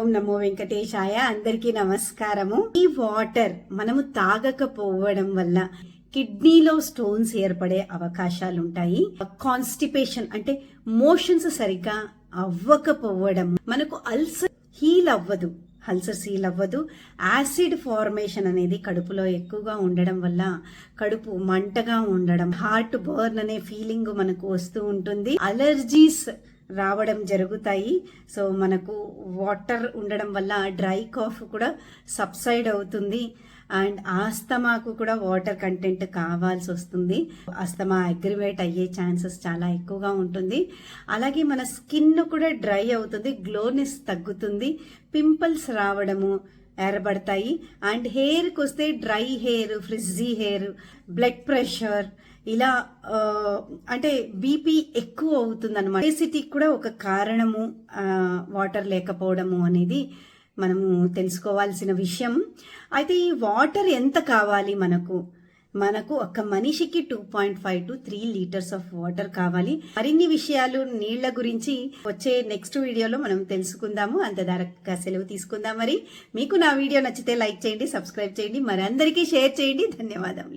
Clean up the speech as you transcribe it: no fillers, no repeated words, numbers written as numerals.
ఓం నమో వెంకటేశాయ. అందరికీ నమస్కారము. ఈ వాటర్ మనము తాగకపోవడం వల్ల కిడ్నీలో స్టోన్స్ ఏర్పడే అవకాశాలు ఉంటాయి. కాన్స్టిపేషన్ అంటే మోషన్స్ సరిగ్గా అవ్వకపోవడం, మనకు అల్సర్ హీల్ అవ్వదు. యాసిడ్ ఫార్మేషన్ అనేది కడుపులో ఎక్కువగా ఉండడం వల్ల కడుపు మంటగా ఉండడం, హార్ట్ బర్న్ అనే ఫీలింగ్ మనకు వస్తూ ఉంటుంది. అలర్జీస్ రావడం జరుగుతాయి. సో మనకు వాటర్ ఉండడం వల్ల డ్రై కాఫ్ కూడా సబ్సైడ్ అవుతుంది. అండ్ ఆస్తమాకు కూడా వాటర్ కంటెంట్ కావాల్సి వస్తుంది. ఆస్తమా అగ్రివేట్ అయ్యే ఛాన్సెస్ చాలా ఎక్కువగా ఉంటుంది. అలాగే మన స్కిన్ కూడా డ్రై అవుతుంది, గ్లోనెస్ తగ్గుతుంది, పింపుల్స్ రావడము ఏర్పడతాయి. అండ్ హెయిర్కి వస్తే dry hair, ఫ్రిజ్జీ hair, blood pressure, ఇలా అంటే బీపీ ఎక్కువ అవుతుంది అనమాట. ఒబేసిటీకి కూడా ఒక కారణము వాటర్ లేకపోవడము అనేది మనము తెలుసుకోవాల్సిన విషయం. అయితే ఈ వాటర్ ఎంత కావాలి మనకు ఒక మనిషికి 2.5 to 3 లీటర్స్ ఆఫ్ వాటర్ కావాలి. మరిన్ని విషయాలు నీళ్ల గురించి వచ్చే నెక్స్ట్ వీడియోలో మనం తెలుసుకుందాము. అంతదాకా సెలవు తీసుకుందాం. మరి మీకు నా వీడియో నచ్చితే లైక్ చేయండి, సబ్స్క్రైబ్ చేయండి, మరి అందరికీ షేర్ చేయండి. ధన్యవాదములు.